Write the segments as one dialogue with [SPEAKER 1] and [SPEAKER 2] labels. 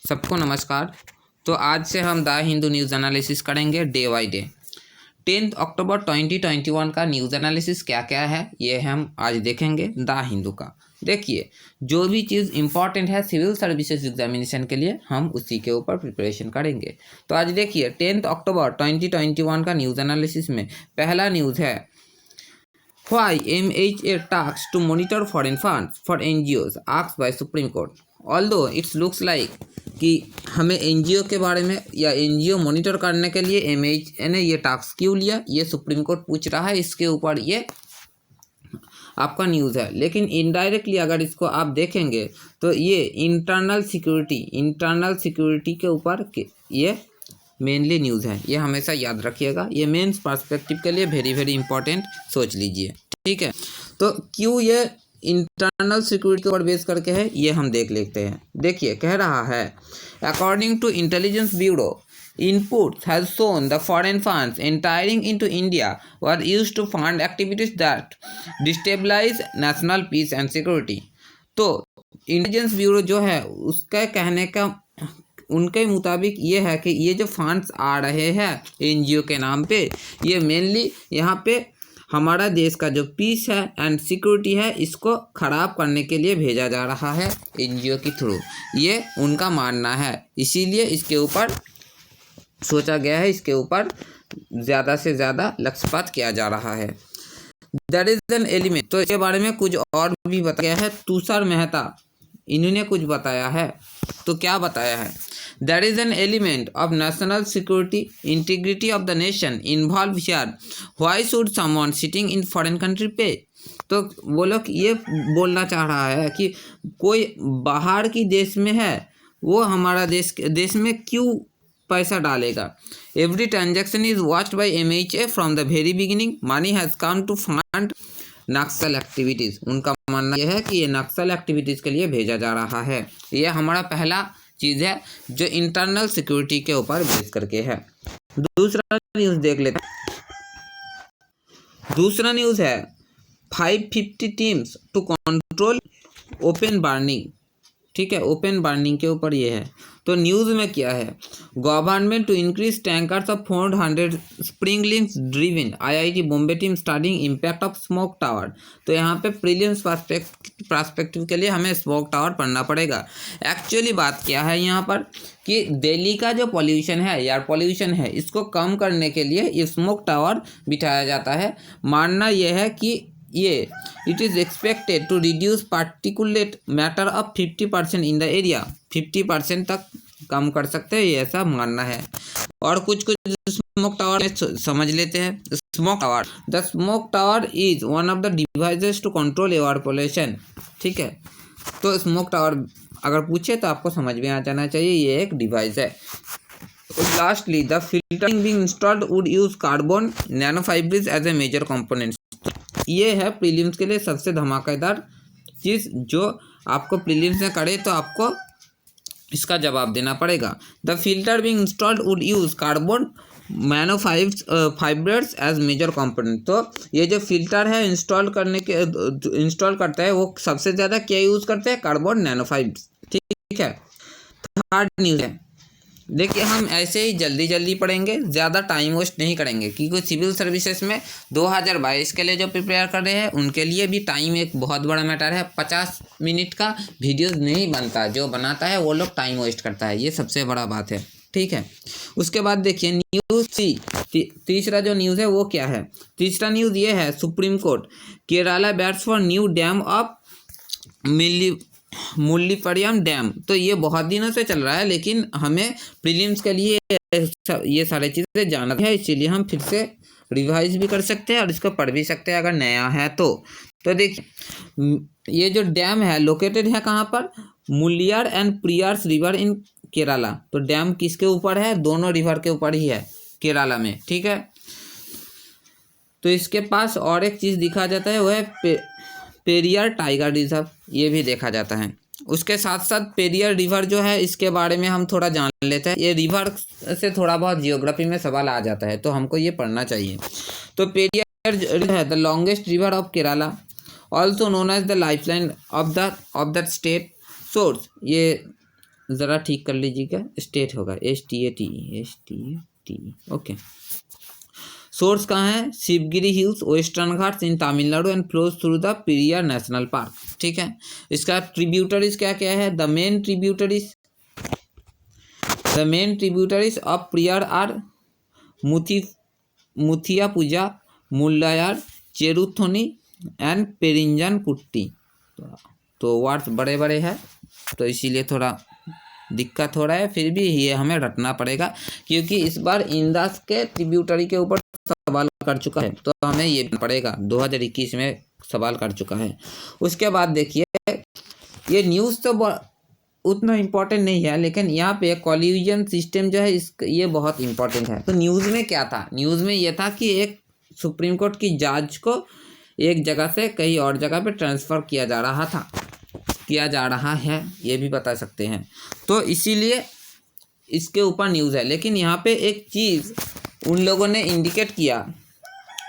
[SPEAKER 1] सबको नमस्कार। तो आज से हम द हिंदू न्यूज़ एनालिसिस करेंगे डे बाई डे। 10 अक्टूबर 2021 का न्यूज़ एनालिसिस क्या क्या है ये हम आज देखेंगे द हिंदू का। देखिए, जो भी चीज़ इंपॉर्टेंट है सिविल सर्विसेज एग्जामिनेशन के लिए हम उसी के ऊपर प्रिपरेशन करेंगे। तो आज देखिए 10 अक्टूबर 2021 का न्यूज़ एनालिसिस में पहला न्यूज़ है Why MHA tasked to monitor foreign funds for NGOs asked by Supreme Court. Although it looks like कि हमें NGO के बारे में या NGO मॉनिटर करने के लिए MHA ने ये टास्क क्यों लिया, ये सुप्रीम कोर्ट पूछ रहा है। इसके ऊपर ये आपका न्यूज़ है, लेकिन इनडायरेक्टली अगर इसको आप देखेंगे तो ये इंटरनल सिक्योरिटी के ऊपर ये मेनली न्यूज़ है। ये हमेशा याद रखिएगा, ये मेंस पर्सपेक्टिव के लिए वेरी वेरी इंपॉर्टेंट सोच लीजिए, ठीक है। तो क्यों ये इंटरनल सिक्योरिटी के ऊपर बेस करके है ये हम देख लेते हैं। देखिए, कह रहा है according to intelligence bureau inputs has shown the foreign funds entering into India were used to fund activities that destabilize national peace and security. तो इंटेलिजेंस ब्यूरो जो है उसका कहने का उनके मुताबिक ये है कि ये जो फंड्स आ रहे हैं एनजीओ के नाम पे, ये मेनली यहाँ पे हमारा देश का जो पीस है एंड सिक्योरिटी है इसको ख़राब करने के लिए भेजा जा रहा है एनजीओ के थ्रू, ये उनका मानना है। इसीलिए इसके ऊपर सोचा गया है, इसके ऊपर ज़्यादा से ज़्यादा लक्ष्यपात किया जा रहा है। That is an element. तो इसके बारे में कुछ और भी बताया है तुषार मेहता, इन्होंने कुछ बताया है। तो क्या बताया है? That is an element of national security integrity of the nation involve here, why should someone sitting in foreign country पे। तो वो लोग ये बोलना चाह रहा है कि कोई बाहर की देश में है वो हमारा देश में क्यों पैसा डालेगा। Every transaction is watched by MHA from the very beginning, money has come to fund Naxal activities. उनका मानना यह है कि ये नक्सल एक्टिविटीज़ के लिए भेजा जा रहा है। ये हमारा पहला चीज़ है जो इंटरनल सिक्योरिटी के ऊपर बेस करके है। दूसरा न्यूज़ देख लेते हैं। दूसरा न्यूज़ है 550 teams to control open burning, ठीक है, ओपन बर्निंग के ऊपर ये है। तो न्यूज़ में क्या है? Government to increase tankers of 400 sprinklings driven, IIT Bombay team studying impact of smoke tower. तो यहाँ पे प्रीलिम्स पर्सपेक्टिव के लिए हमें स्मोक टावर पढ़ना पड़ेगा। एक्चुअली बात क्या है यहाँ पर कि दिल्ली का जो पॉल्यूशन है, एयर पॉल्यूशन है, इसको कम करने के लिए ये स्मोक टावर बिठाया जाता है। मानना यह है कि ये it is expected to reduce particulate matter of 50% in the area, 50% तक कम कर सकते हैं, ये ऐसा मानना है। और कुछ स्मोक टावर में समझ लेते हैं। Smoke tower, the smoke tower is one of the devices to control air pollution, ठीक है। तो स्मोक टावर अगर पूछे तो आपको समझ में आ जाना चाहिए ये एक डिवाइस है। Lastly the filtering being installed would use carbon nanofibrils as a major component. ये है प्रीलिम्स के लिए सबसे धमाकेदार चीज़ जो आपको प्रीलिम्स में करे तो आपको इसका जवाब देना पड़ेगा। The filter being installed would use carbon nanofibrils as major component. तो ये जो फिल्टर है इंस्टॉल करता है वो सबसे ज़्यादा क्या यूज़ करते हैं? कार्बन नैनोफाइब्रिल्स, ठीक है। थर्ड न्यूज़ है, देखिए हम ऐसे ही जल्दी जल्दी पढ़ेंगे, ज़्यादा टाइम वेस्ट नहीं करेंगे, क्योंकि सिविल सर्विसेज में 2022 के लिए जो प्रिपेयर कर रहे हैं उनके लिए भी टाइम एक बहुत बड़ा मैटर है। 50 मिनट का वीडियोस नहीं बनता, जो बनाता है वो लोग टाइम वेस्ट करता है, ये सबसे बड़ा बात है, ठीक है। उसके बाद देखिए न्यूज़ तीसरा जो न्यूज़ है वो क्या है? तीसरा न्यूज़ ये है supreme court Kerala bats for new dam of Mullaperiyar dam. तो ये बहुत दिनों से चल रहा है, लेकिन हमें प्रीलिम्स के लिए ये सारी चीज़ें जानना है, इसीलिए हम फिर से रिवाइज भी कर सकते हैं और इसको पढ़ भी सकते हैं अगर नया है तो। देखिए ये जो डैम है लोकेटेड है कहाँ पर? मुलियार एंड प्रियार्स रिवर इन केरला। तो डैम किसके ऊपर है? दोनों रिवर के ऊपर ही है केरला में, ठीक है। तो इसके पास और एक चीज़ दिखा जाता है वो है पेरियार टाइगर रिजर्व, ये भी देखा जाता है। उसके साथ साथ पेरियार रिवर जो है इसके बारे में हम थोड़ा जान लेते हैं। ये रिवर से थोड़ा बहुत जियोग्राफी में सवाल आ जाता है तो हमको ये पढ़ना चाहिए। तो पेरियार है the longest river of Kerala, also known as the lifeline of that state source. ये ज़रा ठीक कर लीजिएगा, स्टेट होगा STAT, ओके। सोर्स कहाँ है? Shivagiri hills, western Ghats in Tamil Nadu and flows through the Periyar national park, ठीक है। इसका ट्रिब्यूटरीज क्या क्या है? The main tributaries of Periyar are मुथियापुजा, मुल्लायार, Cheruthoni and पेरिंजन कुट्टी। तो वर्ड्स बड़े बड़े हैं तो इसीलिए थोड़ा दिक्कत हो रहा है, फिर भी ये हमें रटना पड़ेगा क्योंकि इस बार इंदास के ट्रिब्यूटरी के ऊपर सवाल कर चुका है तो हमें ये पड़ेगा। 2021 में सवाल कर चुका है। उसके बाद देखिए ये न्यूज़ तो उतना इम्पोर्टेंट नहीं है, लेकिन यहाँ पे कॉलिजन सिस्टम जो है ये बहुत इम्पोर्टेंट है। तो न्यूज़ में क्या था? न्यूज़ में ये था कि एक सुप्रीम कोर्ट की जज को एक जगह से कहीं और जगह पे ट्रांसफ़र किया जा रहा है, ये भी बता सकते हैं। तो इसीलिए इसके ऊपर न्यूज़ है। लेकिन यहाँ पे एक चीज़ उन लोगों ने इंडिकेट किया,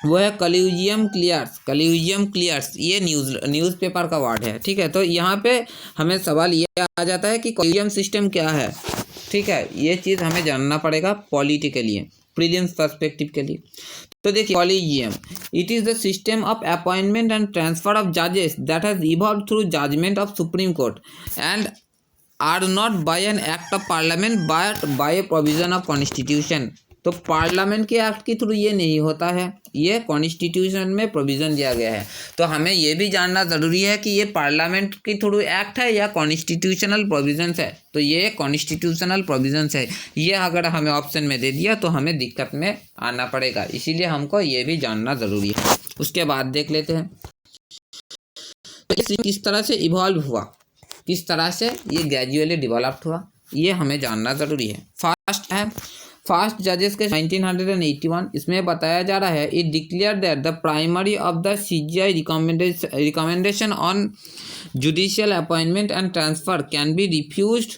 [SPEAKER 1] वो है कॉलिजियम क्लियर्स। ये न्यूज़पेपर का वर्ड है, ठीक है। तो यहाँ पे हमें सवाल ये आ जाता है कि कॉलिजियम सिस्टम क्या है, ठीक है। ये चीज़ हमें जानना पड़ेगा पॉलिटी के लिए, प्रीलिम्स पर्सपेक्टिव के लिए। तो देखिए collegium, it is the system of appointment and transfer of जजेस that has evolved through judgement of supreme court and are not by an act of parliament but by provision of constitution. तो parliament के act के through ये नहीं होता है, ये constitution में प्रोविज़न दिया गया है। तो हमें ये भी जानना ज़रूरी है कि ये पार्लियामेंट के थ्रू एक्ट है या कॉन्स्टिट्यूशनल प्रोविजंस है। तो ये कॉन्स्टिट्यूशनल प्रोविजंस है। ये अगर हमें ऑप्शन में दे दिया तो हमें दिक्कत में आना पड़ेगा, इसीलिए हमको ये भी जानना ज़रूरी है। उसके बाद देख लेते हैं किस तरह से इवॉल्व हुआ, किस तरह से ये ग्रेजुअली डेवलप्ड हुआ, ये हमें जानना ज़रूरी है। फर्स्ट जजेस के 1981 इसमें बताया जा रहा है, it declare that the primary of the CGI recommendation on judicial appointment and transfer can be refused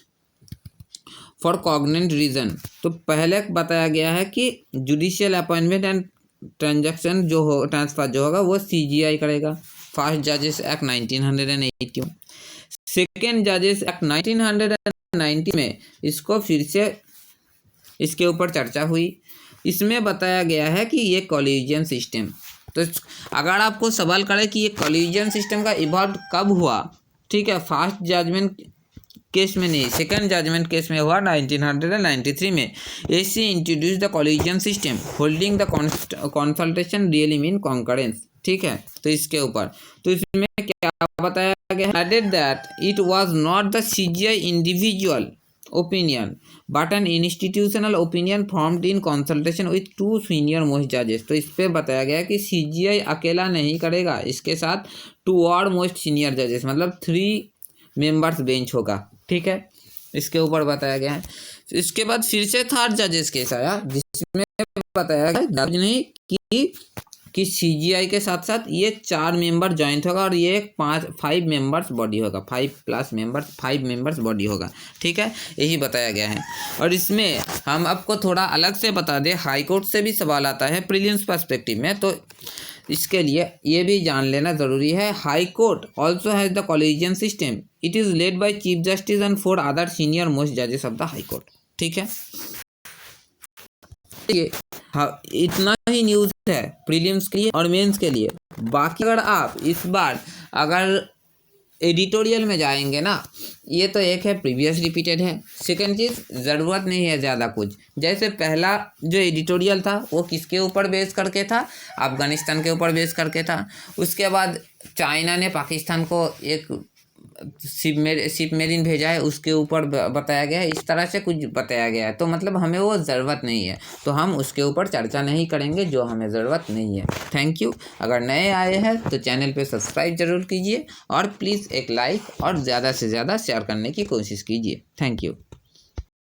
[SPEAKER 1] for Cognizant reason. तो पहले बताया गया है कि judicial appointment and transaction transfer जो होगा वो CGI करेगा। फर्स्ट जजेस एक्ट 1981। सेकेंड जजेस एक्ट 1990 में इसको फिर से इसके ऊपर चर्चा हुई। इसमें बताया गया है कि ये कॉलिजियन सिस्टम, तो अगर आपको सवाल करे कि ये कॉलिजियन सिस्टम का इवॉल्व कब हुआ, ठीक है, फर्स्ट जजमेंट केस में नहीं, सेकंड जजमेंट केस में हुआ 1993 में। SC introduce the collegium system holding the consultation really mean concurrence, ठीक है। तो इसके ऊपर तो इसमें क्या बताया गया, added that it was not the CGI individual opinion but an institutional opinion formed in consultation with 2 senior most जजेस। तो इस पर बताया गया कि CGI अकेला नहीं करेगा, इसके साथ 2 और मोस्ट सीनियर जजेस, मतलब 3 मेंबर्स बेंच होगा, ठीक है। इसके ऊपर बताया गया है। इसके बाद फिर से थर्ड जजेस केस आया जिसमें बताया गया नहीं कि CGI के साथ साथ ये 4 मेंबर ज्वाइंट होगा और ये 5 मेंबर्स बॉडी होगा, 5 मेंबर्स बॉडी होगा, ठीक है। यही बताया गया है। और इसमें हम आपको थोड़ा अलग से बता दें, हाई कोर्ट से भी सवाल आता है प्रीलिम्स पर्सपेक्टिव में, तो इसके लिए ये भी जान लेना ज़रूरी है। High court also has the collegian system, it is led by chief justice and 4 other senior most जजेस ऑफ द हाई कोर्ट, ठीक है। हाँ, इतना ही न्यूज़ है प्रीलिम्स के लिए और मेंस के लिए। बाकी अगर आप इस बार अगर एडिटोरियल में जाएंगे ना, ये तो एक है प्रीवियस रिपीटेड है। सेकंड चीज़, ज़रूरत नहीं है ज़्यादा कुछ। जैसे पहला जो एडिटोरियल था वो किसके ऊपर बेस करके था? अफ़गानिस्तान के ऊपर बेस करके था। उसके बाद चाइना ने पाकिस्तान को एक शिप मेरीन भेजा है, उसके ऊपर बताया गया है, इस तरह से कुछ बताया गया है। तो मतलब हमें वो ज़रूरत नहीं है, तो हम उसके ऊपर चर्चा नहीं करेंगे जो हमें ज़रूरत नहीं है। Thank you. अगर नए आए हैं तो चैनल पे सब्सक्राइब ज़रूर कीजिए और प्लीज़ एक लाइक और ज़्यादा से ज़्यादा शेयर करने की कोशिश कीजिए। Thank you.